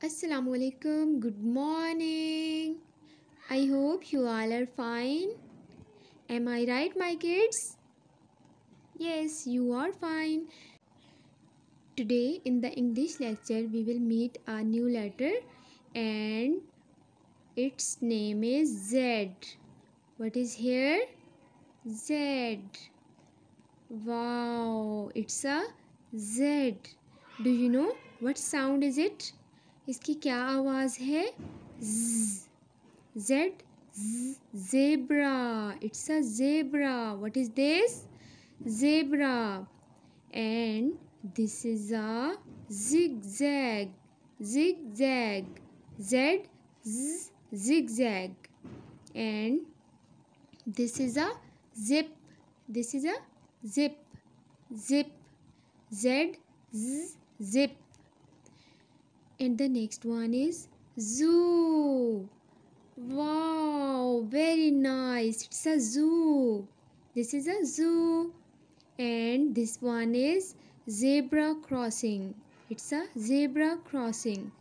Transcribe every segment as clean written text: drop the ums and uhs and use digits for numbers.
Assalamu alaikum. Good morning. I hope you all are fine. Am I right, my kids? Yes, you are fine. Today in the English lecture, we will meet a new letter and its name is Z. What is here? Z. Wow, it's a Z. Do you know what sound is it? इसकी क्या आवाज़ है? Z. Z. Zebra. It's a zebra. What is this? Zebra. And this is a zigzag. Zigzag. Z. Zigzag. And this is a zip. This is a zip. Zip. Z. Zip. And the next one is zoo. Wow, very nice. It's a zoo. This is a zoo. And this one is zebra crossing. It's a zebra crossing.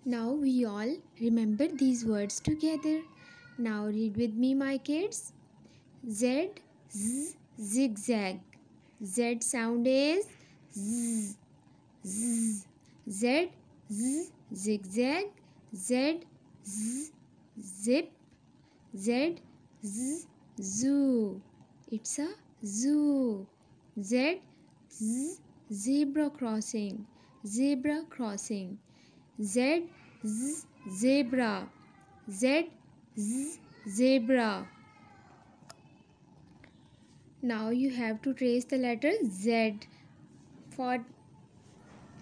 Now we all remember these words together. Now read with me, my kids. Z, zigzag. Z sound is z, z. Z, zigzag. Z, zip. Z, zoo. It's a zoo. Z, zebra crossing. Zebra crossing. Z, zebra. Z, zebra. Now you have to trace the letter Z.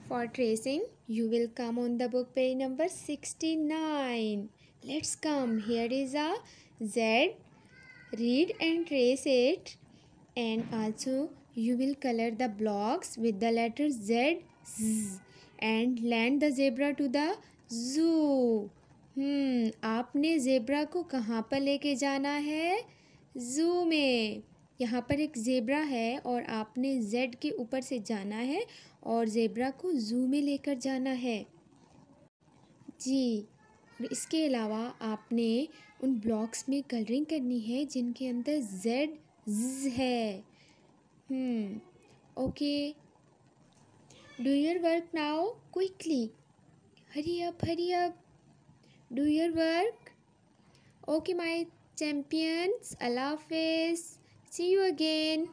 For tracing, you will come on the book page number 69. Let's come. Here is a Z. Read and trace it. And also you will color the blocks with the letter Z. And land the zebra to the zoo. आपने zebra को कहाँ पर लेके जाना है? Zoo में. यहाँ पर एक ज़ेब्रा है और आपने Z के ऊपर से जाना है और ज़ेब्रा को ज़ू में लेकर जाना है. जी. और इसके अलावा आपने उन ब्लॉक्स में कलरिंग करनी है जिनके अंदर Z है. Okay. Do your work now quickly. Hurry up, hurry up. Do your work. Okay, my champions. Allah Hafiz. See you again.